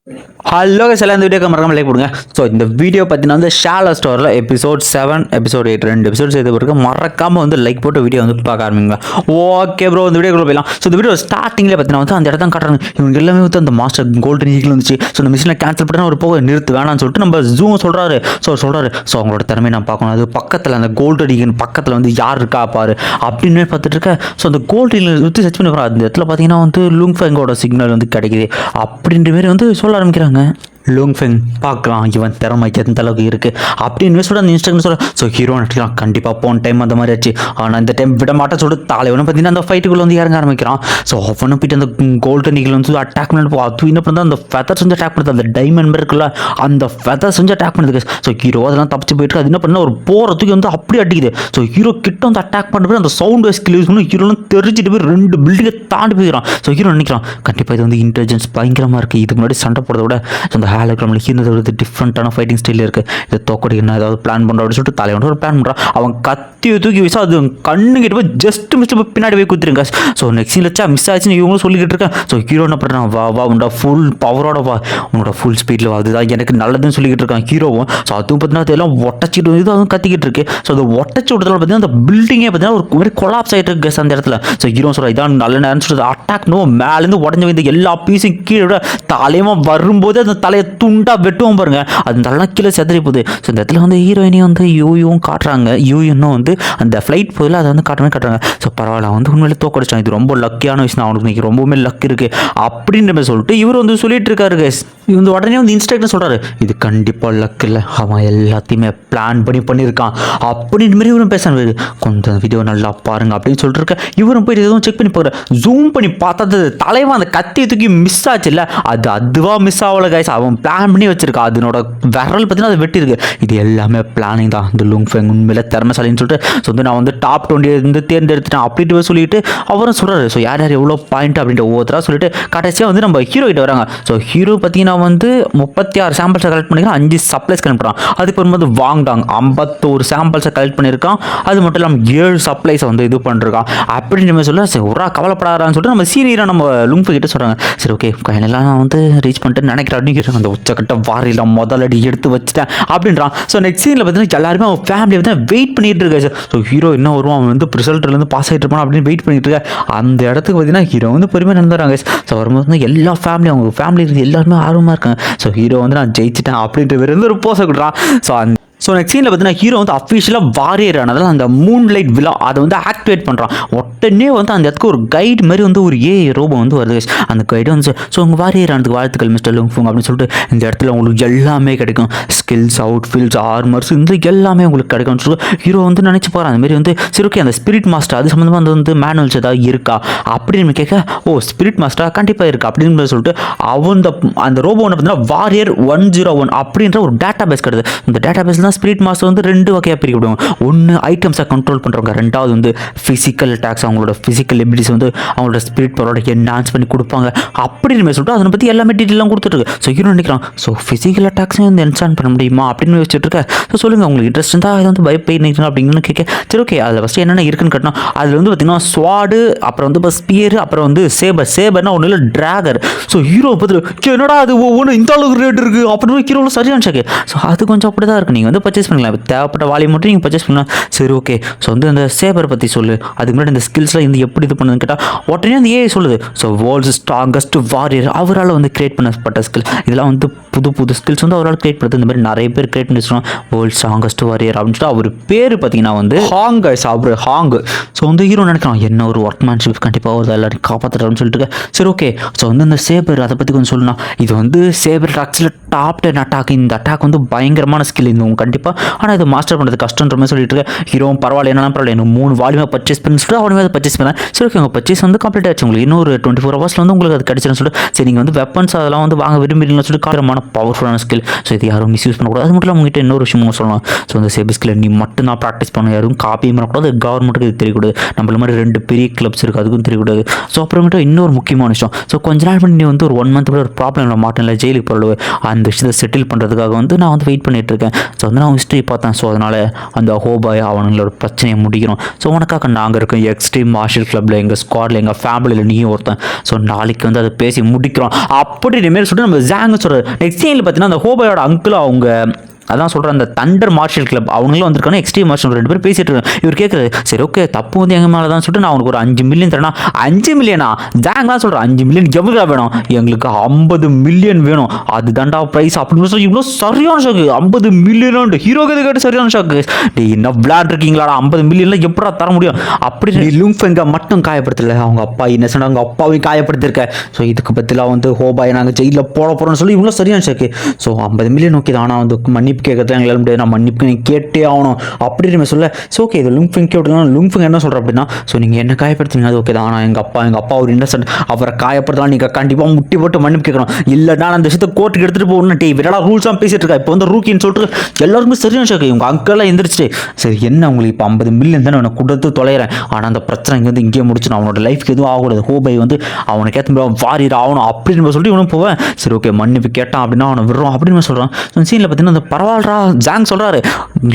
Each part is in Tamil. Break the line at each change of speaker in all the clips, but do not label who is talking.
ஹலோ guys, எல்லாம் இந்த வீடியோக்கு மறக்காம லைக் கொடுங்க. ஸோ இந்த வீடியோ பார்த்தீங்கன்னா வந்து ஷாலோ ஸ்டோரில் எபிசோட் 7 எபிசோட் 8 2 எபிசோட்ஸ் இது பிறகு மறக்காமல் வந்து லைக் போட்டு வீடியோ வந்து பார்க்க ஆரம்பிங்க. ஓகே ப்ரோ, இந்த வீடியோக்குள்ள போயிடலாம். ஸோ இந்த வீடியோ ஸ்டார்டிங்கில் பார்த்தீங்கன்னா வந்து அந்த இடத்த காட்டுறாங்க. இவங்க எல்லாமே வந்து அந்த மாஸ்டர் கோல்டன் ஈகிள் வந்துச்சு. ஸோ இந்த மிஷினை கேன்சல் பண்ணி ஒரு போக நிறுத்து வேணாம்னு சொல்லிட்டு நம்ம ஜூம் சொல்கிறாரு. ஸோ அவங்களோட திறமையை நான் பார்க்கணும். அது பக்கத்தில் அந்த கோல்டன் ஈகிள் பக்கத்தில் வந்து யார் இருக்கா பாரு அப்படின்னு பார்த்துட்டு இருக்கேன். ஸோ அந்த கோல்டன் ஈகிள் வந்து சர்ச் பண்ணி போகிறோம். அந்த இடத்துல பார்த்தீங்கன்னா வந்து லுங்ஃபெங்கோட சிக்னல் வந்து கிடைக்குது அப்படின்ற மாரி வந்து சொல்ல ஆரம்பிக்கிறாங்க. லுங்ஃபெங் பார்க்கலாம் இவன் திறமை எந்த அளவுக்கு இருக்குது அப்படின்னு சொல்ல அந்த இன்ஸ்ட்ரக்டர் சொல்ல. ஸோ ஹீரோ நடிக்கலாம் கண்டிப்பாக போன டைம் அந்த மாதிரி ஆச்சு. ஆனால் இந்த டைம் விட மாட்டேன் சொல்லிட்டு தலைவனை பார்த்தீங்கன்னா அந்த ஃபைட்டுக்குள்ள வந்து இறங்க ஆரம்பிக்கிறான். ஸோ அவனை போயிட்டு அந்த கோல்டன் ஈகிள் வந்து அட்டாக் பண்ணி அது என்ன பண்ணுறது அந்த ஃபெதர்ஸ் வந்து அட்டாக் பண்ணுறது. அந்த டைமண்ட் இருக்குல்ல அந்த ஃபெதர்ஸ் வந்து அட்டாக் பண்ணுறது. ஸோ ஹீரோ அதெல்லாம் தப்பிச்சு போயிட்டு அது என்ன பண்ண ஒரு போகிறதுக்கு வந்து அப்படி அடிக்குது. ஸோ ஹீரோ கிட்ட வந்து அட்டாக் பண்ணுறது அந்த சவுண்ட் ஸ்கில் யூஸ் பண்ணி ஹீரோலாம் தெரிஞ்சுட்டு போய் 2 பில்டிங்கை தாண்டி போயிடறான். ஸோ ஹீரோ நினைக்கிறான் கண்டிப்பாக இது வந்து இன்டெலிஜென்ஸ் பயங்கரமாக இருக்குது. இதுக்கு முன்னாடி சண்டை போடுறத விட அந்த ஹாலோகிராமில் ஹீரோது ஒரு டிஃப்ரெண்ட்டான ஃபைட்டிங் ஸ்டைல் இருக்குது. இதை தோக்கடிக்கணும் ஏதாவது பிளான் பண்ணுறோம் அப்படின்னு சொல்லிட்டு தலைவன் ஒரு பிளான் பண்ணுறான். அவன் கத்தியை தூக்கி வீசா அது கண்ணு கிட்ட போய் ஜஸ்ட் மிஸ் பின்னாடி போய் குத்துருங்க. ஸோ நெக்ஸ்ட் வச்சா மிஸ் ஆச்சுன்னு இவங்களும் சொல்லிக்கிட்டு இருக்கேன். ஸோ ஹீரோ என்ன பண்ணுறான், வா உன்னோட ஃபுல் பவரோட வா, உன்னோட ஃபுல் ஸ்பீடில் வா, அதுதான் எனக்கு நல்லதுன்னு சொல்லிக்கிட்டு இருக்கான் ஹீரோவும். ஸோ அதுவும் பார்த்தீங்கன்னா அதெல்லாம் ஒட்டச்சிட்டு வந்து அதுவும் கத்திக்கிட்டு இருக்கு. ஸோ அதை ஒட்டச்சி விட்டதால் பார்த்தீங்கன்னா அந்த பில்டிங்கே பார்த்தீங்கன்னா ஒரு மாதிரி கொலாப்ஸ் ஆகிட்டு இருக்கு அந்த இடத்துல. ஸோ ஹீரோ சொல்கிறா இதான் நல்ல நேரம் சொல்கிறது அட்டாக் நோ மேலேருந்து உடஞ்சி வந்து எல்லா பீஸும் கீழே விட தலையமாக வரும்போது அந்த தலையை துண்டாக வெட்டுவோம் பாருங்க. அது நல்லா கீழே செதறி போகுது. ஸோ இந்த இடத்துல வந்து ஹீரோயினையும் வந்து யூயும் காட்டுறாங்க. யூயும் வந்து அந்த ஃப்ளைட் போதில் அதை வந்து காட்டுறாங்க. ஸோ பரவாயில்ல வந்து உண்மையிலே தோக்கடிச்சான். இது ரொம்ப லக்கியான விஷயம் தான், அவனுக்கு இன்னைக்கு ரொம்பவுமே லக் இருக்குது அப்படின்ற மாதிரி சொல்லிட்டு இவர் வந்து சொல்லிட்டு இருக்காரு கைஸ். இது வந்து உடனே வந்து இன்ஸ்ட்ரக்டர் சொல்கிறாரு இது கண்டிப்பாக லக் இல்லை, அவன் எல்லாத்தையுமே பிளான் பண்ணியிருக்கான் அப்படின்ற மாதிரி இவரும் பேசுறாரு. கொஞ்சம் வீடியோ நல்லா பாருங்க அப்படின்னு சொல்லிட்டு இருக்க. இவரும் போய் எதுவும் செக் பண்ணி போகிறார். ஜூம் பண்ணி பார்த்தா தலைவன் அந்த கத்தியை தூக்கி மிஸ் ஆச்சு இல்லை, அதுவாக மிஸ் ஆகலை கைஸ். அவன் பிளான் பண்ணி வச்சிருக்கான். அதனோட விரல் பார்த்தீங்கன்னா அது வெட்டிருக்கு. இது எல்லாமே பிளானிங் தான். இந்த லுங்ஃபெங் உண்மையில திறமைசாலின்னு சொல்லிட்டு ஸோ வந்து நான் வந்து டாப் 20 வந்து தேர்ந்தெடுத்துட்டேன் அப்படின்ட்டு சொல்லிட்டு அவரும் சொல்கிறாரு. ஸோ யார் எவ்வளோ பாயிண்ட் அப்படின்ற ஒவ்வொருத்தராக சொல்லிட்டு கடைசியாக வந்து நம்ம ஹீரோ கிட்ட வராங்க. ஸோ ஹீரோ பார்த்தீங்கன்னா வந்து 36 சாம்பிள்ஸை கலெக்ட் பண்ணிக்கலாம், 5 சப்ளைஸ் கலெக்ட் பண்ணுறான். அதுக்கு வரும்போது வாங்டாங் 51 சாம்பிள்ஸை கலெக்ட் பண்ணியிருக்கான். அது மட்டும் இல்லாமல் 7 சப்ளைஸை வந்து இது பண்ணிருக்கான் அப்படின்ற மாதிரி சொல்ல. சரி ஒரு கவலைப்படாதான்னு சொல்லிட்டு நம்ம சீரியராக நம்ம லுங்ஃபெங் கிட்ட சொல்கிறாங்க. சரி ஓகே கையிலெல்லாம் நான் வந்து ரீச் பண்ணிட்டு நினைக்கிறேன் அப்படின்னு அந்த உச்சக்கட்ட வாரிலாம் முதலடி எடுத்து வச்சுட்டேன் அப்படின்றான். ஸோ நெக்ஸ்ட் சீனில் பார்த்தீங்கன்னா எல்லாருமே அவன் ஃபேமிலி வந்து வெயிட் பண்ணிட்டு இருக்காரு சார். ஸோ ஹீரோ என்ன வருவான், அவன் வந்து ரிசல்ட்லேருந்து பாஸ் ஆகிட்டு இருப்பான் அப்படின்னு வெயிட் பண்ணிட்டு இருக்க. அந்த இடத்துக்கு பார்த்தீங்கன்னா ஹீரோ வந்து பொறுமையாக நடந்துறாங்க. ஸோ வரும்போது வந்து எல்லா ஃபேமிலி அவங்க ஃபேமிலி எல்லாருமே ஆர்வமாக இருக்காங்க. ஸோ ஹீரோ வந்து நான் ஜெயிச்சிட்டேன் அப்படின்ற பேர் வந்து ஒரு போஸை கொடுறான். ஸோ நெக்ஸ்ட் சீனில் பார்த்தீங்கன்னா ஹீரோ வந்து அஃபிஷியலாக வாரியர் ஆனதால் அந்த மூன் லைட் விழா அதை வந்து ஆக்டிவேட் பண்ணுறான். உடனே வந்து அந்த இடத்துக்கு ஒரு கைடு மாதிரி வந்து ஒரு ரோபோ வந்து வருது. அந்த கைடு வந்து ஸோ உங்கள் வாரியர் ஆனதுக்கு வாழ்த்துக்கள் மிஸ்டர் லுங்ஃபெங் அப்படின்னு சொல்லிட்டு இந்த இடத்துல உங்களுக்கு எல்லாமே கிடைக்கும், ஸ்கில்ஸ் அவுட்ஃபில்ஸ் ஆர்மர்ஸ் இந்த எல்லாமே உங்களுக்கு கிடைக்கும்னு சொல்லிட்டு ஹீரோ வந்து நினச்சி போகிறான். அந்த மாதிரி வந்து சரி ஓகே அந்த ஸ்பிரிட் மாஸ்டர் அது சம்மந்தமாக அந்த வந்து மேனுவல்ஸ் ஏதாவது இருக்கா அப்படின்னு கேட்க. ஓ ஸ்பிரிட் மாஸ்டர் கண்டிப்பாக இருக்கா அப்படின்னு சொல்லிட்டு அவன் அந்த ரோபோ ஒன்று பார்த்தீங்கன்னா வாரியர் 101 அப்படின்ற ஒரு டேட்டா பேஸ் கிடையாது. இந்த டேட்டா பேஸ் தான் ஸ்பிரிட் மாஸ்டர் வந்து 2 வகையாக பிரிக்கப்படுவாங்க. ஒன்று ஐட்டம்ஸை கண்ட்ரோல் பண்ணுறவங்க, ரெண்டாவது வந்து ஃபிசிக்கல் அட்டாக்ஸ் அவங்களோட ஃபிசிக்கல் எபிலிட்டிஸ் வந்து அவங்களோட ஸ்பிரிட் பவரோட என்ஹான்ஸ் பண்ணி கொடுப்பாங்க அப்படின்னு சொல்லிட்டு அதை பற்றி எல்லாமே டீட்டெயிலாம் கொடுத்துட்டு. ஸோ ஹீரோ நினைக்கிறான் ஸோ ஃபிசிக்கல் அட்டாக்ஸையும் வந்து என்ஹான்ஸ் பண்ண முடியுமா அப்படின்னு வச்சுட்டு இருக்கேன். ஸோ சொல்லுங்கள் உங்களுக்கு இன்ட்ரெஸ்ட் இருந்தால் அதை வந்து பயப்பே நினைக்கிறேன் அப்படின்னு கேட்க. சரி ஓகே அதில் ஃபஸ்ட்டு என்னென்ன இருக்குன்னு கட்டணும். அதில் வந்து பார்த்தீங்கன்னா ஸ்வாடு, அப்புறம் வந்து இப்போ ஸ்பியர், அப்புறம் வந்து சேபர்னா ஒன்றும் இல்லை டிராகர். ஸோ ஹீரோ பார்த்துட்டு என்னடா அது ஒவ்வொன்று இந்த அளவுக்கு ரேட் இருக்குது அப்படின்னு ஹீரோவில் சரியான ஷாக்கு. ஸோ அது கொஞ்சம் அப்படி தான் இருக்குது. நீங்கள் வந்து பர்ச்சேஸ் பண்ணலாம், தேவைப்பட்ட வால்யூம் மட்டும் நீங்கள் பர்ச்சேஸ் பண்ணலாம். சரி ஓகே ஸோ வந்து அந்த சேபர் பற்றி சொல்லு, அதுக்கு முன்னாடி இந்த ஸ்கில்ஸ்லாம் வந்து எப்படி இது பண்ணுதுன்னு கேட்டால் உடனே அந்த சொல்லுது. ஸோ வேர்ல்ட்ஸ் ஸ்ட்ராங்கஸ்ட் வாரியர் அவரால் வந்து கிரியேட் பண்ணப்பட்ட ஸ்கில் இதெல்லாம் வந்து புது ஸ்கில்ஸ் வந்து அவரால் கிரியேட் பண்ணுறது. இந்த மாதிரி நிறைய பேர் கிரியேட் பண்ணி வச்சுருவோம் வேர்ல்ட் ஸ்ட்ராங்கஸ்ட் வாரியர் அப்படின்னு சொல்லிட்டு அவர் பேர் பார்த்தீங்கன்னா வந்து ஹாங் அவர் ஹாங். ஸோ வந்து ஹீரோ நினைக்கலாம் என்ன ஒரு ஒர்க்மேன்ஷிப் கண்டிப்பாக ஒரு எல்லாரும் காப்பாற்றுறாருன்னு சொல்லிட்டு. சரி ஓகே ஸோ வந்து அந்த சேபர் அதை பற்றி கொஞ்சம் சொல்லணும். இது வந்து சேபர் அட்டாக்ஸில் டாப் 10 அட்டாக். இந்த அட்டாக் வந்து பயங்கரமான ஸ்கில் இந்த கண்டிப்பாக, ஆனால் இது மாஸ்டர் பண்ணுறது கஷ்டன்ற மாதிரி சொல்லிட்டு இருக்க. ஹீரோவும் பரவாயில்ல என்னன்னா பரவாயில்ல எனக்கு 3 வால்யூமாக பர்ச்சேஸ் பண்ணி சொல்லிட்டு அவனுமே அதை பர்ச்சேஸ் பண்ணேன். சரி ஓகே உங்கள் பர்ச்சேஸ் வந்து கம்ப்ளீட் ஆச்சு, உங்களுக்கு இன்னொரு 24 ஹவர்ஸில் வந்து உங்களுக்கு அது கிடச்சிருன்னு சொல்லிட்டு. சரி நீங்கள் வந்து வெப்பன்ஸ் அதெல்லாம் வந்து வாங்க விரும்புறீங்கன்னு சொல்லிட்டு காரமான பவர்ஃபுல்லான ஸ்கில். ஸோ இது யாரும் மிஸ்யூஸ் பண்ணக்கூடாது. அது மட்டும் இல்லை உங்ககிட்ட இன்னொரு விஷயமும் சொல்லலாம். ஸோ அந்த சேபர் ஸ்கில் நீ மட்டும் தான் ப்ராக்டிஸ் பண்ண, யாரும் காப்பியும் பண்ணக்கூடாது, கவர்மெண்ட்டுக்கு இது தெரியக்கூடாது, நம்மள மாதிரி 2 பெரிய கிளப்ஸ் இருக்குது அதுக்கும் தெரியக்கூடாது. ஸோ அப்புறமேட்டு இன்னொரு முக்கியமான விஷயம், ஸோ கொஞ்ச நாள் பண்ணி நீ வந்து ஒரு 1 மந்த் கூட ஒரு ப்ராப்ளம் மாட்டேன் இல்லை ஜெயிலுக்கு போடுவேன், அந்த விஷயத்தை செட்டில் பண்ணுறதுக்காக வந்து நான் வந்து வெயிட் பண்ணிட்டு இருக்கேன். ஸோ வந்து நான் ஹிஸ்ட்ரி பார்த்தேன். ஸோ அதனால் அந்த ஹோபாய் அவங்களோட பிரச்சனையை முடிக்கிறோம். ஸோ உனக்காக நாங்கள் இருக்கோம் எக்ஸ்ட்ரீம் மார்ஷல் கிளப்பில், எங்கள் ஸ்குவாடில், எங்கள் ஃபேமிலியில் நீயும் ஒருத்தன். ஸோ நாளைக்கு வந்து அதை பேசி முடிக்கிறோம் அப்படி மாரி சொல்லிட்டு நம்ம ஜாங் சொல்கிறார். நெக்ஸ்ட் சீனில் பார்த்தீங்கன்னா அந்த ஹோபாயோட அங்கிள் அவங்க அதான் சொல்கிறேன் அந்த தண்டர் மார்ஷல் கிளப் அவங்களும் வந்திருக்காங்க. எக்ஸ்ட்ரீம் மார்ஷல் ரெண்டு பேரும் பேசிட்டு இருக்காங்க. இவர் கேட்குறது சரி ஓகே தப்பு வந்து எங்கள் மேலே தான் சொல்லிட்டு நான் அவனுக்கு ஒரு 5 மில்லியன் தரேன்னா 5 மில்லியனா ஜாங் தான் சொல்கிறேன் 5 மில்லியன் எவ்வளோ வேணும் எங்களுக்கு 50 மில்லியன் வேணும் அது தாண்டா ப்ரைஸ் அப்படின்னு சொல்லி இவ்வளோ சரியான ஷாக்கு 50 மில்லியன் ஹீரோ கதை கேட்டு சரியான ஷாக்கு. டே என்ன விளையாட் இருக்கீங்களாடா 50 மில்லியன்லாம் எப்படா தர முடியும் அப்படி லுங்ஃபெங்கை மட்டும் காயப்படுத்தலை அவங்க அப்பா இன்னசென்ட் அவங்க அப்பாவையும் காயப்படுத்திருக்க. ஸோ இதுக்கு பற்றிலாம் வந்து ஹோபாய் நாங்கள் ஜெயிலில் போட போகிறோம்னு சொல்லி இவ்வளோ சரியான ஷாக்கு. ஸோ 50 மில்லியன் ஓகே தான் ஆனால் வந்து மன்னிப்பு கேட்கறது எங்களால் முடியாது நான் மன்னிப்பு நீ கேட்டே ஆகணும் அப்படின்னு சொல்ல. ஸோ ஓகே இது லுங்ஃபெங் கேட்டுனா லுங்ஃபெங் என்ன சொல்கிறேன் அப்படின்னா ஸோ நீங்கள் என்ன காயப்படுத்துனீங்க அது ஓகே தான் ஆனால் எங்கள் அப்பா ஒரு இன்னசென்ட் அவரை காயப்படுத்தலாம் நீங்கள் கண்டிப்பாக முட்டி போட்டு மன்னிப்பு கேட்கணும் இல்லை நான் அந்த விஷயத்தை கோர்ட்டுக்கு எடுத்துகிட்டு போகணும். டே விடா ரூல்ஸாக பேசிட்டு இருக்கா இப்போ வந்து ரூக்கின்னு சொல்லிட்டு எல்லாருமே சரியான ஷாக்கு. உங்கள் அங்கெல்லாம் எந்திரிச்சிட்டு சரி என்ன உங்களுக்கு இப்போ 50 மில்லியன் தானே அவனை கொடுத்து தொலைகிறேன் ஆனால் அந்த பிரச்சனை இங்கே வந்து இங்கேயே முடிச்சுடும் அவனோட லைஃப்க்கு எதுவும் ஆகக்கூடாது ஹோபை வந்து அவனுக்கு ஏற்ற வாரிட ஆகணும் அப்படின்னு சொல்லிட்டு இவனும் போவேன். சரி ஓகே மன்னிப்பு கேட்டான் அப்படின்னா அவனை விடுறோம் அப்படின்னு சொல்கிறான். சீனில் பார்த்தீங்கன்னா அந்த பரவாயில்லடா ஜாங் சொல்கிறாரு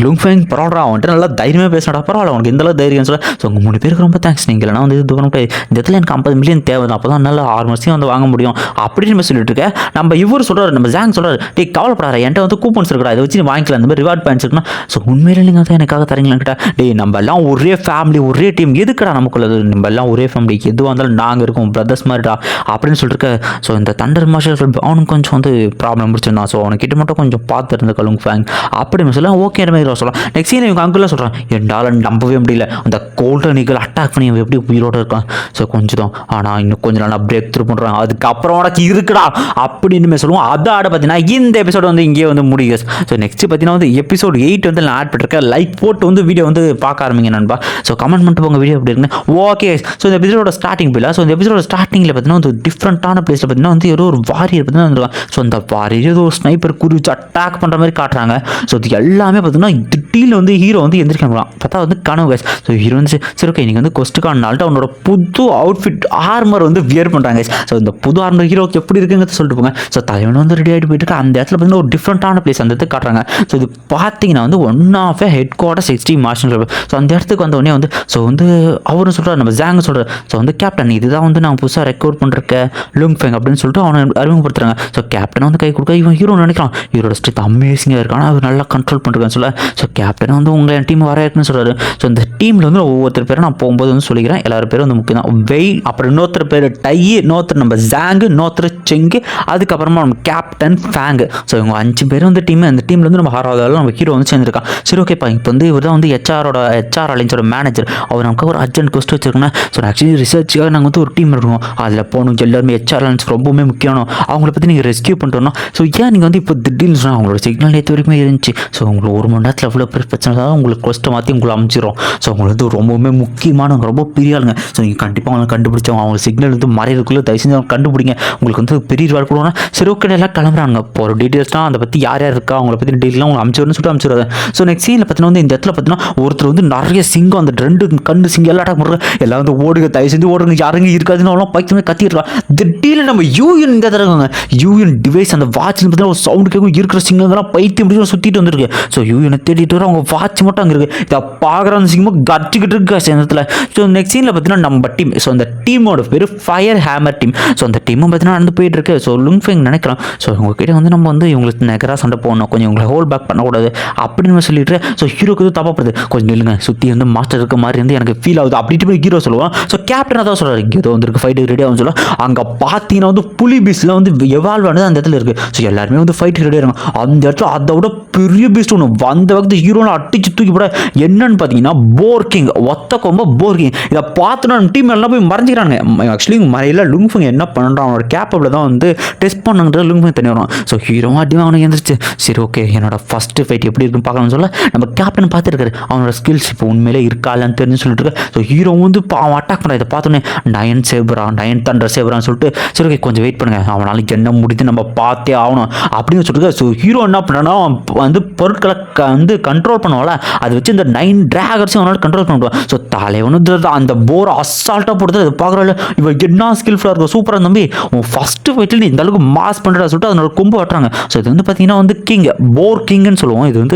லுங்ஃபெங் பரவாயில்லடா அவன்ட்டு நல்லா தைரியமாக பேசினடா பரவாயில்ல அவனுக்கு எந்த அளவு தைரியம் சொல்ல. ஸோ உங்கள் 3 பேருக்கு ரொம்ப தேங்க்ஸ் நீங்கள் இல்லைனா வந்து இது பண்ண முடியாது இந்த இடத்துல எனக்கு 50 மில்லியன் தேவை தான் அப்போ தான் நல்ல 6 மாதத்தையும் வந்து வாங்க முடியும் அப்படின்னு சொல்லிட்டு இருக்கேன். நம்ம இவர் சொல்கிறாரு நம்ம ஜாங் சொல்கிறாரு டே கவலைப்படாத என்கிட்ட வந்து கூப்பன்ஸ் இருக்கா இதை வச்சு வாங்கிக்கலாம் இந்த மாதிரி ரிவார்ட் பாயிண்ட்ஸ் இருக்குன்னா. ஸோ உண்மையிலே நீங்கள் தான் எனக்காக தரீங்களான்னு கேட்டா டே நம்ம எல்லாம் ஒரே ஃபேமிலி ஒரே டீம் எதுக்கடா நமக்குள்ளது நம்ம எல்லாம் ஒரே ஃபேமிலி எதுவாக இருந்தாலும் நாங்கள் இருக்கோம் பிரதர்ஸ் மாதிரிடா அப்படின்னு சொல்லிட்டு. ஸோ இந்த தண்டர் மார்ஷல் அவனுக்கு கொஞ்சம் வந்து ப்ராப்ளம் முடிச்சிருந்தான். ஸோ அவனுக்கிட்ட மட்டும் கொஞ்சம் பார்த்து இருந்த லுங்ஃபெங் அப்படின்னு சொல்ல ஓகே மாதிரி சொல்லலாம். நெக்ஸ்ட் சீன் இவங்க அங்கிள் சொல்கிறான் என்னால் நம்பவே முடியல அந்த கோல்டன் ஈகிள் அட்டாக் பண்ணி எப்படி உயிரோடு இருக்கான். ஸோ கொஞ்சம் தான் ஆனால் இன்னும் கொஞ்சம் நாள் பிரேக் த்ரூ பண்ணுறாங்க அதுக்கப்புறம் உனக்கு இருக்குடா அப்படின்னு சொல்லுவோம். அதோட பார்த்தீங்கன்னா இந்த எபிசோடு வந்து இங்கே வந்து முடியுது. ஸோ நெக்ஸ்ட் பார்த்தீங்கன்னா வந்து எபிசோட் 8 வந்து நான் ஆட் பண்ணிருக்கேன். லைக் போட்டு வந்து வீடியோ வந்து பார்க்க ஆரம்பிங்க நண்பா. ஸோ கமெண்ட் பண்ணிட்டு போங்க வீடியோ எப்படி இருக்குன்னு. ஓகே ஸோ இந்த எபிசோட ஸ்டார்டிங் போயில ஸோ இந்த எபிசோட ஸ்டார்டிங்கில் பார்த்தீங்கன்னா வந்து டிஃப்ரெண்ட்டான பிளேஸில் பார்த்தீங்கன்னா வந்து ஏதோ ஒரு வாரியர் பார்த்தீங்கன்னா வந்துருவாங்க. ஸோ அந்த வாரியர் ஏதோ ஒரு ஸ்னைப்பர் குறி வச்சு அட்டாக் பண்ணுற மாதிரி காட்டுறாங்க. ஸோ இது எல்லாமே பார்த்தீங்கன்னா திடீர்னு வந்து ஹீரோ வந்து எந்திரிக்கலாம் பார்த்தா வந்து கனவு கைஸ். ஸோ ஹீரோ வந்து சரி ஓகே நீங்கள் வந்து கொஸ்ட்டுக்கானால்ட்டு அவனோட புது அவுட்ஃபிட் ஆர்மர் வந்து வியர் பண்ணுறாங்க. ஸோ இந்த புது ஆர்மர் ஹீரோக்கு எப்படி இருக்குங்கிறத சொல்லிட்டு போங்க. ஸோ தலைவன் வந்து ரெடி ஆகிட்டு போயிட்டு அந்த இடத்துல பார்த்தீங்கன்னா ஒரு டிஃப்ரெண்ட்டான பிளேஸ் அந்த இடத்துக்கு காட்டுறாங்க. ஸோ இது பார்த்தீங்கன்னா வந்து one of headquarters extreme martial club. So அந்த இடத்துக்கு வந்த உடனே வந்து ஸோ வந்து அவரும் சொல்கிறார் நம்ம ஜாங் சொல்கிறார் ஸோ வந்து கேப்டன் இதுதான் வந்து நான் புதுசாக ரெக்கார்ட் பண்ணிருக்கேன் லுங்ஃபெங் அப்படின்னு சொல்லிட்டு அவனை அறிமுகப்படுத்துறாங்க. ஸோ கேப்டன் வந்து கை கொடுக்க இவன் ஹீரோ நினைக்கிறான் இவரோட ஸ்ட்ரென்த் அமேசிங்காக இருக்கான் அவர் நல்லா கண்ட்ரோல் பண்ணுறான்னு சொல்ல. ஸோ கேப்டன் வந்து உங்களை என் டீம் வர இருக்குன்னு சொல்கிறாரு. ஸோ இந்த டீமில் வந்து ஒவ்வொருத்தர் பேரும் நான் போகும்போது வந்து சொல்லிக்கிறேன் எல்லாரும் பேரும் வந்து முக்கியம் தான் வெய் அப்புறம் இன்னொருத்தர் பேர் டை இன்னொருத்தர் நம்ம ஜாங்கு இன்னொருத்தர் செங்கு அதுக்கப்புறமா நம்ம கேப்டன் ஃபேங்கு. ஸோ இவங்க 5 பேர் வந்து டீம் அந்த டீமில் வந்து நம்ம 6வது நம்ம ஹீரோ வந்து சேர்ந்துருக்கான். சரி ஓகேப்பா இப்போ வந்து இவர் தான் வந்து ஹெச்ஆர் அலைன்ஸோட மேனேஜர் அவர் நமக்கு ஒரு அர்ஜென்ட் கொஸ்ட் வச்சிருக்கோன்னா. ஸோ ஆக்சுவலி ரிசர்ச்சுக்காக நாங்கள் வந்து ஒரு டீம் இருக்கோம் அதில் போகணும் எல்லாருமே ஹெச்ஆர் அலைன்ஸ் ரொம்பவுமே முக்கியம் அவங்கள பற்றி நீங்கள் ரெஸ்கியூ பண்ணிட்டோம்னா. ஸோ ஏன் நீங்கள் வந்து இப்போ திடீர்னு சொன்னால் அவங்களோட சிக்னல் நேற்று வரைக்குமே இருந்துச்சு. ஸோ உங்களுக்கு 1 மணி நேரத்தில் எவ்வளோ பெரிய பிரச்சனை தான் உங்களுக்கு கொஸ்ட்டை மாற்றி உங்களை அமைச்சிடும். ஸோ உங்களுக்கு வந்து ரொம்பவுமே முக்கியமானவங்க ரொம்ப பெரிய ஆளுங்க. ஸோ நீங்கள் கண்டிப்பாக அவங்களை கண்டுபிடிச்சவங்க அவங்க சிக்னல் வந்து மறையிறதுக்குள்ளே தயவு செஞ்சு அவங்க கண்டுபிடிங்க உங்களுக்கு வந்து பெரிய ரிவார்டு கொடுவோம்னா. சரி ஓகே எல்லாம் கிளம்புறாங்க போகிற டீட்டெயில்ஸ்லாம் அதை பற்றி யார் யார் இருக்கா அவங்கள பற்றி டீட்டெயிலாம் அவங்க அமைச்சிடுன்னு சொல்லிட்டு அமைச்சிடுறாங்க. ஸோ நெக்ஸ்ட் சீனில் பார்த்தீங்கன்னா வந்து இந்த இடத்துல பார்த்தீங்கன்னா ஒருத்தர் வந்து நிறைய சிங்கம் அந்த 2 கண்ணு சிங்கம் எல்லாம் அட்டாக் பண்ணுறாங்க எல்லாம் வந்து ஓடுங்க தயவு செஞ்சு ஓடுங்க யாருங்க இருக்காதுன்னு அவெல்லாம் பைக்கமே கத்திடுறான். திடீர்னு நம்ம யூஎன் இங்கே தராங்க யூஎன் டிவைஸ் அந்த வாட்ச்னு பார்த்தீங்கன்னா ஒரு சவுண்டு கேட்கும் இருக்கிற சிங்கங்கள்லாம் பைத்தியம் முடிச்சு சுற்றிட்டு வந்துருக்கு. ஸோ யூஎனை தேடிட்டு வர அவங்க வாட்ச் மட்டும் அங்கே இருக்குது இதை பார்க்குற அந்த சிங்கமாக கட்டிக்கிட்டு இருக்கு சேதத்தில். ஸோ நெக்ஸ்ட் சீனில் பார்த்தீங்கன்னா நம்ம டீம் ஸோ அந்த டீமோட பேர் ஃபயர் ஹேமர் டீம். ஸோ அந்த டீமும் பார்த்தீங்கன்னா நடந்து போயிட்டு இருக்கு. ஸோ லுங்ஃபெங் நினைக்கலாம் ஸோ உங்ககிட்ட வந்து நம்ம வந்து இவங்களுக்கு நெகராக சண்டை போடணும் கொஞ்சம் இவங்களை ஹோல் பேக் பண்ணக்கூடாது அப்படின்னு சொல்லிட்டு. ஸோ ஹீரோக்கு வந்து தப்பாப்படுது கொஞ்சம் நில்லுங்க சுற்றி வந்து மாஸ்டர் இருக்க மாதிரி வந்து எனக்கு ஃபீல் ஆகுது அப்படின்ட்டு போய் ஹீரோ சொல்லுவான். ஸோ கேப்டன் தான் சொல்கிறார் இங்கே ஏதோ வந்துருக்கு ஃபைட்டு ரெடி ஆகும் சொல்ல. அங்கே பார்த்தீங்கன்னா வந்து புலி பீஸ்லாம் வந்து எவால்வ் ஆனது அந்த இடத்துல இருக்குது. ஸோ எல்லாருமே வந்து ஃபைட்டு ரெடி ஆகிறாங்க அந்த இடத்துல அதை விட பெரிய பீஸ்ட் ஒன்று வந்த வகுத்து ஹீரோனை அடிச்சு தூக்கி போட என்னன்னு பார்த்தீங்கன்னா போர்கிங் ஒத்த கொம்ப போர்கிங். இதை பார்த்து நம்ம டீம் எல்லாம் போய் மறைஞ்சிக்கிறாங்க. ஆக்சுவலி மறையில லுங்ஃபெங் என்ன பண்ணுறான் அவனோட கேப்பபிள் தான் வந்து டெஸ்ட் பண்ணுறது லுங்ஃபெங் தண்ணி வரும். ஸோ ஹீரோ அடி அவனுக்கு எழுந்திரிச்சு சரி ஓகே என்னோட ஃபஸ்ட்டு ஃபைட் எப்படி இருக்குன்னு பார்க்கலாம்னு சொல்ல நம்ம கேப்டன் பார்த்துருக்காரு அவனோட ஸ்கில்ஸ் இப்போ உண்மையிலே இருக்கான்னு தெரிஞ்சு சொல்லிட்டு இருக்கு. ஸோ ஹீரோ வந்து அவன் அட்டாக் பண்ணுறான் இதை பார்த்தோன்னே 9 சேவரா 9 தண்டர் சேவரான்னு சொல்லிட்டு சரி ஓகே கொஞ்சம் வெயிட் பண்ணுங்க அவனால என்ன முடித்து நம்ம பார்த்தே ஆகணும் அப்படின்னு சொல்லிட்டு. ஸோ ஹீரோ என்ன பண்ணுறான்னா பண்ணாலும் வந்து பொருட்களை வந்து கண்ட்ரோல் பண்ணுவாள். அதை வச்சு இந்த 9 டிராகர்ஸையும் அவனால் கண்ட்ரோல் பண்ணுவான். ஸோ தலைவனு அந்த போரை அசால்ட்டாக போடுறது அதை பார்க்குறாள். இவன் என்ன ஸ்கில்ஃபுல்லாக இருக்கும், சூப்பராக தம்பி, உன் ஃபஸ்ட்டு ஃபைட்டில் நீ இந்த அளவுக்கு மாஸ் பண்ணுறா சொல்லிட்டு அதனோட கொம்பு வெட்டுறாங்க. ஸோ இது வந்து பார்த்தீங்கன்னா வந்து கிங், போர் கிங்னு சொல்லுவோம்.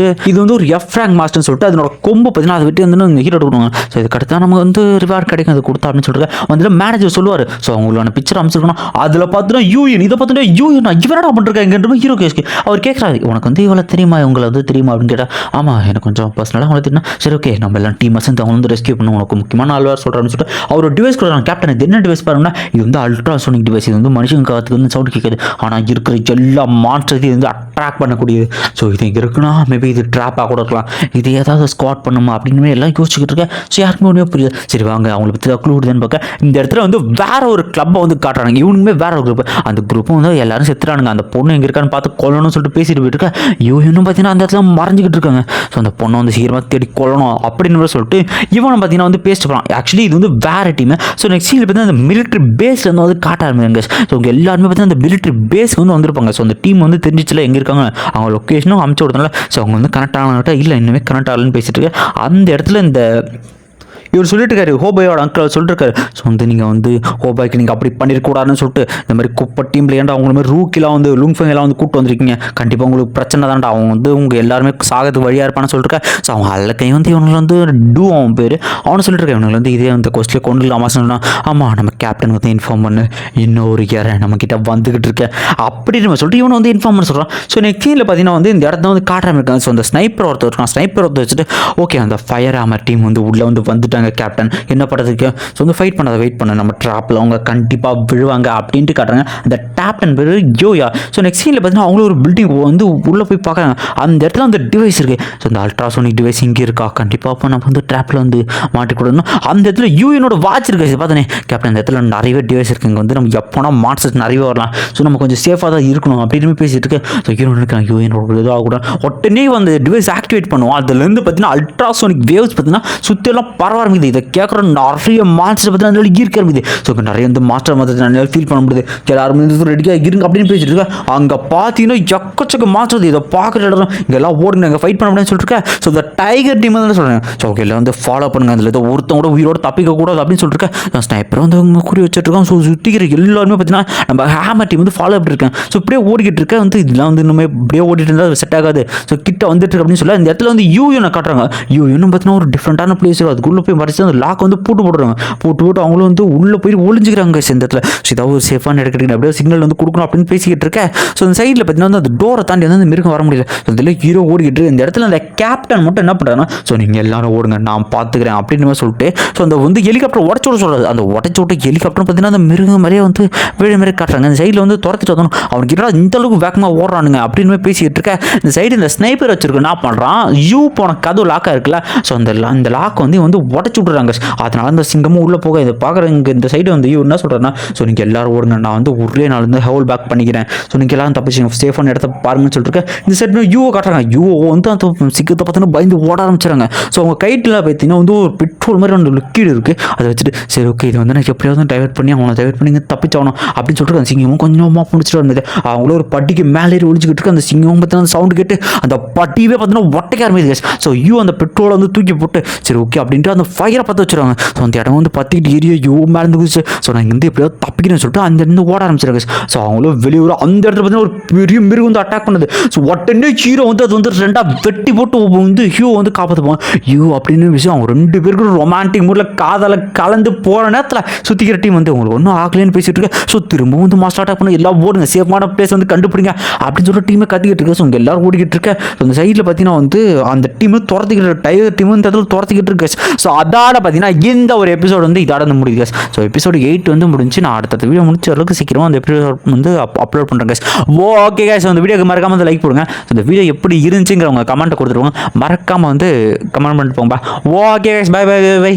இது வந்து ஒரு எஃப் ரேங்க் மாஸ்டர்னு சொல்லிட்டு அதனோட கொம்பு பார்த்தீங்கன்னா அதை விட்டு வந்து ஹீரோ கொடுக்குவாங்க. ஸோ இதுக்கு அடுத்தா நமக்கு வந்து ரிவார்ட் கிடைக்கும், அது கொடுத்தா அப்படின்னு சொல்லிட்டு வந்துட்டு மேனேஜர் சொல்லுவார். ஸோ அவங்களோட பிக்சர் அமைச்சிருக்கணும். அதில் பார்த்தீங்கன்னா யூஎன், இதை பார்த்தீங்கன்னா யூஎன் இவனடா பண்ணிருக்காங்க ஹீரோ கேஸ்க்கு அவர் கேட்குறாரு, உனக்கு வந்து இவ்வளோ தெரியுமா, உங்களை வந்து தெரியுமா அப்படின்னு கேட்டால், ஆமாம் எனக்கு கொஞ்சம் பர்சனலாக உங்களுக்கு தெரியும். சரி ஓகே, நம்ம எல்லாம் டீமர்ஸ் அவங்க வந்து ரெஸ்கியூ பண்ணுவோம், உனக்கு முக்கியமான ஆள்வார் சொல்கிறான்னு சொல்லிட்டு அவர் டிவைஸ் கொடுக்குறாங்க. கேப்டன் இது என்ன டிவைஸ் பாருங்கன்னா, இது வந்து அல்ட்ராசோனிக் டிவைஸ். இது வந்து மனுஷங்க காத்துக்கு வந்து சவுண்ட் கேட்குது, ஆனால் இருக்கிற எல்லா மான்ஸ்டரையும் வந்து அட்ராக்ட் பண்ணக்கூடியது. ஸோ இது இருக்குன்னா மேபி இது ட்ராப்பாக கூட இருக்கலாம், இது ஏதாவது ஸ்குவாட் பண்ணுமா அப்படின்னு எல்லாம் யோசிச்சுக்கிட்டு இருக்கேன். ஸோ யாருக்குமே ஒன்றுமே புரியுது. சரி வாங்க அவங்களை பற்றி க்ளூ விடுதுன்னு பார்க்க இந்த இடத்துல வந்து வேற ஒரு கிளப்பை வந்து காட்டுறாங்க. இவனுமே வேற ஒரு குரூப், அந்த குரூப்பும் வந்து எல்லாரும் செத்துறானுங்க. அந்த பொண்ணு எங்கே இருக்கான்னு பார்த்து கொல்லணும்னு சொல்லிட்டு பேசிட்டு போயிட்டு இருக்கேன். இவனும் பார்த்தீங்கன்னா அந்த இடத்துல மறைஞ்சிக்கிட்டு இருக்காங்க. ஸோ அந்த பொண்ணை வந்து சீக்கிரமாக தேடி கொல்லணும் அப்படின்னு சொல்லிட்டு இவனை பார்த்தீங்கன்னா வந்து பேசிட்டு போகிறான். ஆக்சுவலி இது வந்து வேற டீம். ஸோ நெக்ஸ்ட் சீனில் பார்த்தீங்கன்னா அந்த மிலிட்ரி பேஸ்ல வந்து வந்து காட்ட ஆரம்பிங்க. ஸோ அவங்க எல்லாருமே பார்த்தீங்கன்னா அந்த மிலிட்ரி பேஸ்க்கு வந்து வந்திருப்பாங்க. ஸோ அந்த டீம் வந்து தெரிஞ்சிச்சுல எங்கே இருக்காங்க, அவங்க லொக்கேஷனும் அமுச்சு விடுறதுனால ஸோ அவங்க வந்து கனெக்ட் ஆகணும்ட்டா இல்லை இன்னுமே கனெக்ட் ஆகலன்னு பேசிட்டு இருக்கு. அந்த இடத்துல இந்த இவர் சொல்லிட்டு இருக்காரு, ஹோபாயோட அங்கிள் சொல்லிட்டு இருக்காரு. ஸோ வந்து நீங்கள் வந்து ஹோபாய்க்கு நீங்கள் அப்படி பண்ணிருக்கூடாதுன்னு சொல்லிட்டு இந்த மாதிரி குப்பை டீம்ல ஏன்டா அவங்க மாதிரி ரூக்கிலாம் வந்து லுங்ஃபங் எல்லாம் வந்து கூப்பிட்டு வந்திருக்கீங்க, கண்டிப்பாக உங்களுக்கு பிரச்சனை தான்டா, அவங்க வந்து உங்கள் எல்லாருமே சாகத்துக்கு வழியாக இருப்பான்னு சொல்லிட்டு. ஸோ அவங்க அல்லக்கையும் வந்து இவங்களை வந்து டூ அவன் பேர் அவனை சொல்லிட்டு இருக்கேன். இவங்களை வந்து இதே அந்த கொஸ்டில் கொண்டு இல்லாமல் சொன்னா, ஆமாம் நம்ம கேப்டன் வந்து இன்ஃபார்ம் பண்ணு, இன்னொரு யாரை நம்ம கிட்ட வந்துகிட்டு இருக்கேன் அப்படின்னு சொல்லிட்டு இவனை வந்து இன்ஃபார்ம் பண்ண சொல்கிறான். ஸோ நெக்ஸ்ட் சீனில் பார்த்தீங்கன்னா வந்து இந்த இடத்த வந்து காட்டுறாம இருக்காங்க. ஸோ அந்த ஸ்னைப்பர் ஒருத்தர் இருக்கான். ஸ்னைப்பர் ஒருத்தர் வச்சுட்டு ஓகே அந்த ஃபயர் ஆமர் டீம் வந்து உள்ளே வந்து வந்துட்டாங்க, கேப்டன் என்ன பண்ணுறதுக்கு, ஸோ வந்து ஃபைட் பண்ணாத வெயிட் பண்ண, நம்ம ட்ராப்பில் அவங்க கண்டிப்பாக விழுவாங்க அப்படின்ட்டு காட்டுறாங்க. அந்த கேப்டன் பேர் யோயா. ஸோ நெக்ஸ்ட் சீனில் பார்த்தீங்கன்னா அவங்களும் ஒரு பில்டிங் வந்து உள்ளே போய் பார்க்குறாங்க. அந்த இடத்துல அந்த டிவைஸ் இருக்குது. ஸோ அந்த அல்ட்ராசோனிக் டிவைஸ் இங்கே இருக்கா, கண்டிப்பாக அப்போ நம்ம வந்து ட்ராப்பில் வந்து மாட்டிக்கூடணும். அந்த இடத்துல யூஎனோட வாட்ச் இருக்குது. பார்த்தனே கேப்டன் இந்த இடத்துல நிறையவே டிவைஸ் இருக்குது, இங்கே வந்து நம்ம எப்போனா மான்ஸ்டர்ஸ் நிறையவே வரலாம், ஸோ நம்ம கொஞ்சம் சேஃபாக தான் இருக்கணும் அப்படின்னு பேசிட்டு இருக்கு. ஸோ யூஎன் இருக்காங்க, யூஎனோட இதாக கூட உடனே வந்து டிவைஸ் ஆக்டிவேட் பண்ணுவோம். அதுலேருந்து பார்த்தீங்கன்னா அல்ட்ராசோனிக் வேவ்ஸ் பார்த்தீங்கன்னா சுற்றியெல்லாம் பரவ ஆரம்பிக்குது. இதை கேட்குற நிறைய மாஸ்டர் பார்த்தீங்கன்னா ஈர்க்க ஆரம்பிக்குது. ஸோ இப்போ நிறைய வந்து மாஸ்டர் மாதிரி ஃபீல் பண்ண முடியுது. எல்லாரும் ரெடியாக இருங்க அப்படின்னு பேசிட்டு இருக்கேன். அங்கே பார்த்தீங்கன்னா எக்கச்சக்க மாஸ்டர் இதை பார்க்குற இடம் இங்கே எல்லாம் ஓடுங்க, இங்கே ஃபைட் பண்ண முடியும்னு சொல்லிட்டு. ஸோ இந்த டைகர் டீம் தான் சொல்கிறேன். ஸோ ஓகே எல்லாம் வந்து ஃபாலோ பண்ணுங்க, அதில் ஏதோ ஒருத்தன் கூட உயிரோடு தப்பிக்க கூடாது அப்படின்னு சொல்லிட்டு ஸ்னைப்பர் வந்து அவங்க குறி வச்சுருக்கோம். ஸோ சுற்றிக்கிற எல்லாருமே பார்த்தீங்கன்னா நம்ம ஹேமர் டீம் வந்து ஃபாலோ பண்ணிட்டு இருக்கேன். ஸோ இப்படியே ஓடிக்கிட்டு இருக்கேன். வந்து இதெல்லாம் வந்து இன்னுமே இப்படியே ஓடிட்டு இருந்தால் செட் ஆகாது. ஸோ கிட்ட வந்துட்டு இருக்கு அப்படின்னு சொல்லி அந்த இடத்துல வந்து யூஎனை காட்டுறாங்க. யூஎன்னு பார்த்தீங்கன்னா ஒரு டிஃப்ரெண்டான பிளேஸ், அதுக்குள்ளே போய் மறைச்சு அந்த லாக் வந்து போட்டு போட்டு அவங்களும் வந்து உள்ளே போய் ஒளிஞ்சிக்கிறாங்க. இந்த இடத்துல ஸோ ஏதாவது ஒரு சேஃபான எடுக்கிறீங்க அப்படியே சிக்னல் வந்து கொடுக்கணும் அப்படின்னு பேசிக்கிட்டு இருக்கேன். ஸோ அந்த சைடில் பார்த்தீங்கன்னா வந்து அந்த டோரை தாண்டி வந்து அந்த மிருகம் வர முடியல. ஸோ இதில் ஹீரோ ஓடிக்கிட்டு இந்த இடத்துல அந்த கேப்டன் மட்டும் என்ன பண்ணுறாங்கன்னா, ஸோ நீங்கள் எல்லாரும் ஓடுங்க நான் பார்த்துக்கிறேன் அப்படின்னு சொல்லிட்டு ஸோ அந்த வந்து ஹெலிகாப்டர் உடச்சு விட சொல்கிறாரு. அந்த உடச்சு விட்ட ஹெலிகாப்டர் பார்த்தீங்கன்னா அந்த மிருகம் மாதிரியே வந்து வீடு மாதிரி காட்டுறாங்க. அந்த சைடில் வந்து துரத்திட்டு வந்தோம். அவனுக்கு இந்த அளவுக்கு வேகமாக ஓடுறானுங்க அப்படின்னு பேசிக்கிட்டு இருக்கேன். இந்த சைடு இந்த ஸ்னைப்பர் வச்சிருக்கு என்ன பண்ணுறான், யூ போன கதவு லாக்காக இருக்குல்ல, ஸோ அந்த லாக் வந்து உடச்சு விட்றாங்க. அதனால அந்த சிங்கமும் உள்ளே போக இதை பார்க்குறவங்க இந்த சைடு வந்து யூ என்ன சொல்கிறேன்னா, ஸோ நீங்கள் எல்லாரும் ஓடுங்க நான் வந்து ஒரே நாள் வந்து ஹோல் பேக் பண்ணிக்கிறேன், ஸோ நீங்கள் எல்லாரும் தப்பிச்சு சேஃபான இடத்த பாருங்கன்னு சொல்லிட்டு இந்த சைடு யூவை காட்டுறாங்க. யூஓ வந்து அந்த சிக்கத்தை பார்த்தீங்கன்னா பயந்து ஓட ஆரம்பிச்சிடறாங்க. ஸோ அவங்க கைட்டில் பார்த்தீங்கன்னா வந்து ஒரு பெட்ரோல் மாதிரி ஒரு லிக்விட் இருக்குது. அதை வச்சுட்டு சரி ஓகே இது வந்து நான் எப்படியாவது டைவர்ட் பண்ணி அவனை டைவர்ட் பண்ணி தப்பிச்சாகணும் அப்படின்னு சொல்லிட்டு அந்த சிங்கமும் கொஞ்சமாக பிடிச்சிட்டு வந்தது. அவங்களும் ஒரு பட்டிக்கு மேலே ஒழிச்சிக்கிட்டு இருக்கு. அந்த சிங்கமும் பார்த்தீங்கன்னா சவுண்டு கேட்டு அந்த பட்டியவே பார்த்தீங்கன்னா ஒட்டைக்க ஆரம்பிக்குது. ஸோ யூ அந்த பெட்ரோலை வந்து தூக்கி போட்டு சரி ஓகே அப்படின்ட்டு அந்த ஃபயரை பற்ற வச்சுருவாங்க. ஸோ அந்த இடம் வந்து பற்றிக்கிட்டு ஏரியா யூ மேலே இருந்துச்சு. ஸோ நான் இங்கே எப்படியாவது தப்பிக்கிறேன்னு சொல்லிட்டு அந்த இருந்து ஓட ஆரம்பிச்சிருக்காங்க. ஸோ அவங்களும் வெளியூர் அந்த இடத்துல பார்த்தீங்கன்னா ஒரு பெரிய மிருகம் வந்து அட்டாக் பண்ணுது. ஸோ உடனே ஹீரோ வந்து அது வந்து ரெண்டாக வெட்டி போட்டு வந்து ஹியூ வந்து காப்பாற்றுப்பான். ஹியூ அப்படின்னு விஷயம் அவங்க ரெண்டு பேருக்கு ரொமான்டிக் மூடில் காதலை கலந்து போகிற நேரத்தில் சுற்றிக்கிற டீம் வந்து உங்களுக்கு ஒன்றும் ஆகலைன்னு பேசிட்டு இருக்கு. ஸோ திரும்ப வந்து மாஸ்டர் அட்டாக் பண்ணி எல்லாம் ஓடுங்க, சேஃபான பிளேஸ் வந்து கண்டுபிடிங்க அப்படின்னு சொல்லிட்டு டீமை கத்திக்கிட்டு இருக்கு. ஸோ இங்கே எல்லாரும் ஓடிக்கிட்டு இருக்க. ஸோ அந்த சைடில் பார்த்தீங்கன்னா வந்து அந்த டீம் துரத்திக்கிட்டு டைகர் டீம் இந்த இடத்துல துரத்திக்கிட்டு இருக்கு. ஸோ அதாட பார்த்தீங்கன்னா இந்த ஒரு எபிசோட் வந்து இதோட வந்து முடியுது. ஸோ எபிசோடு 8 வந்து முடிஞ்சு நான் அடுத்த வீடியோ முடிச்ச அளவுக்கு சீக்கிரமாக அந்த எபிசோட் வந்து அப்லோட் பண்ணுறேன் guys. ஓகே guys, அந்த வீடியோக்கு மறக்காம வந்து லைக் போடுங்க. இந்த வீடியோ எப்படி இருந்துச்சுங்கிறவங்க கமெண்ட்டை கொடுத்துருவாங்க. மறக்காமல் வந்து கமெண்ட் பண்ணிட்டு போங்க. Okay guys, bye bye by.